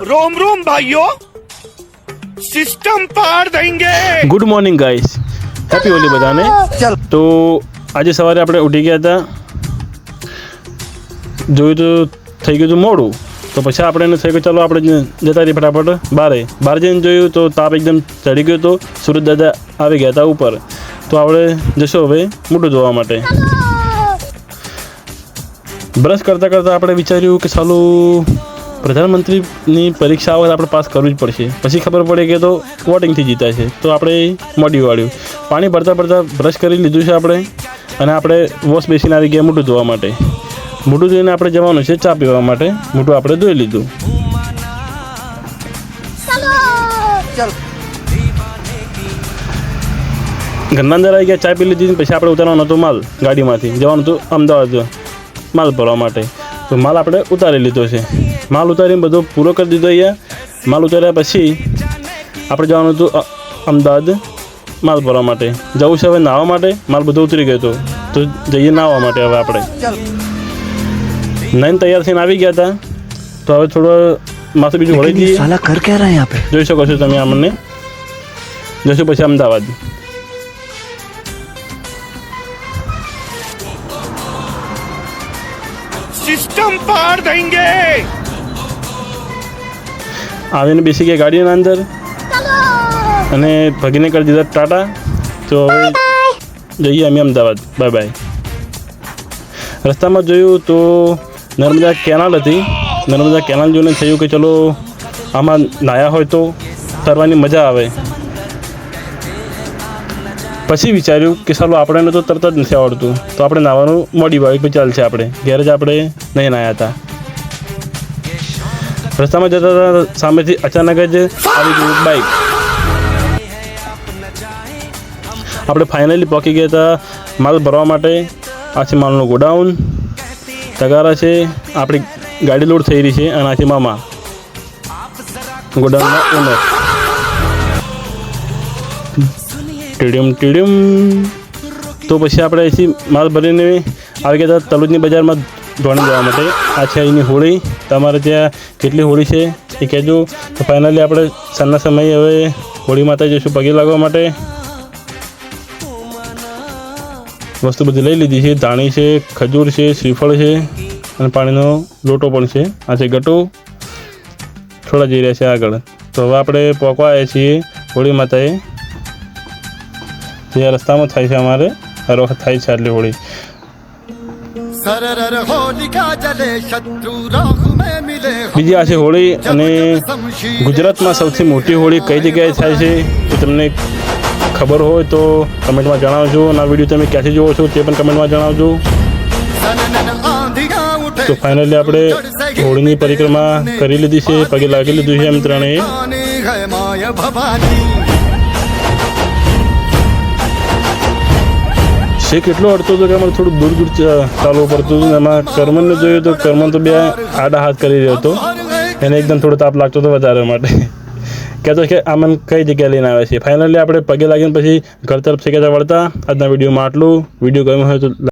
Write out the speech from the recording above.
रोम रोम भाइयों, सिस्टम पार देंगे। Good morning guys, happy Holi બધાને। તો આજે સવારે આપણે ઉઠી ગયા હતા, જોયું તો થઈ ગયું હતું મોડું, તો પછી આપણે એને થઈ ગયું ચાલો આપણે જતા રહીએ ફટાફટ બહાર જઈને જોયું તો તાપ એકદમ ચડી ગયો હતો, સુરત દાદા આવી ગયા હતા ઉપર, તો આપણે જશો હવે મોઢું ધોવા માટે। બ્રશ કરતાં કરતાં આપણે વિચાર્યું કે સાલું પ્રધાનમંત્રીની પરીક્ષા આવે આપણે પાસ કરવું જ પડશે। પછી ખબર પડે કે તો વોટિંગથી જીતા છે, તો આપણે મોઢું વાળ્યું, પાણી ભરતા બ્રશ કરી લીધું છે આપણે, અને આપણે વોશ બેસીને આવી ગયા મોઢું ધોવા માટે। મોઢું ધોઈને આપણે જવાનું છે ચા પીવા માટે, મોઢું આપણે ધોઈ લીધું। ઘરના અંદર આવી ગયા, ચા પી લીધી, પછી આપણે ઉતારવાનો હતો માલ, ગાડીમાંથી જવાનું હતું અમદાવાદ માલ ભરવા માટે, તો માલ આપણે ઉતારી લીધો છે। માલ ઉતારીને બધો પૂરો કરી દીધો અહીંયા। માલ ઉતાર્યા પછી આપણે જવાનું હતું અમદાવાદ માલ ભરવા માટે, જવું છે હવે નાહવા માટે, માલ બધો ઉતરી ગયો હતો, તો જઈએ નાહવા માટે। હવે આપણે નાઈને તૈયાર થઈને આવી ગયા હતા, તો હવે થોડો માથું બીજું વળી જઈએ, જોઈ શકો છો તમે અમને। જશું પછી અમદાવાદ। सिस्टम पार देंगे। આવીને બેસી ગયા ગાડીના અંદર અને ભગીને કરી દીધા ટાટા, તો હવે જઈએ અમે અમદાવાદ, બાય બાય। રસ્તામાં જોયું તો નર્મદા કેનાલ હતી, નર્મદા કેનાલ જોઈને થયું કે ચલો આમાં નાહ્યા હોય તો તરવાની મજા આવે। પછી વિચાર્યું કે ચાલો આપણને તો તરત જ નથી આવડતું, તો આપણે નાહવાનું મોડી વાળી પછી ચાલશે, આપણે ઘેર જ આપણે નહીં નાહ્યા હતા। રસ્તામાં જતા હતા સામેથી અચાનક જ આવી ગયું બાઇક, આપણે ફાઇનલી પહોંચી ગયા હતા માલ ભરવા માટે। આ છે માલનું ગોડાઉન, તગારા છે, આપણી ગાડી લોડ થઈ રહી છે, અને આ છે મામા ગોડાઉનના ઓનર। ટીડિયમ તો પછી આપણે અહીંથી માલ ભરીને આવી ગયા હતા તલોદની બજારમાં ધોણી જવા માટે। આ છે અહીંની હોળી, તમારે ત્યાં કેટલી હોળી છે એ કહેજો। તો ફાઇનલી આપણે સાંજના સમયે હવે હોળી માતા જઈશું પગે લાગવા માટે। વસ્તુ બધી લઈ લીધી છે, ધાણી છે, ખજૂર છે, શ્રીફળ છે, અને પાણીનો લોટો પણ છે। આ છે ગટો, થોડા જઈ રહ્યા છે આગળ। તો હવે આપણે પહોંચવા આવ્યા છીએ હોળી માતાએ, જે રસ્તામાં થાય છે અમારે હર વખત થાય છે આટલી હોળી। બીજી આ છે હોળી, અને ગુજરાતમાં સૌથી મોટી હોળી કઈ જગ્યાએ થાય છે એ તમને ખબર હોય તો કમેન્ટમાં જણાવજો, અને આ વિડીયો તમે ક્યાંથી જુઓ છો તે પણ કમેન્ટમાં જણાવજો। તો ફાઇનલી આપણે હોળીની પરિક્રમા કરી લીધી છે, પગે લાગી લીધું છે એમ ત્રણેય। શેક એટલો અડતો હતો કે અમારે થોડું દૂર ચાલવું પડતું હતું। એમાં કરમનને જોયું તો કરમન તો બે આડા હાથ કરી રહ્યો હતો, એને એકદમ થોડો તાપ લાગતો હતો વધારે માટે, કહેતો કે આમાં કઈ જગ્યાએ લઈને આવે છે। ફાઇનલી આપણે પગે લાગીને પછી ઘર તરફ છે કહેતા વળતા। આજના વિડીયોમાં આટલું, વિડીયો ગમ્યો હોય તો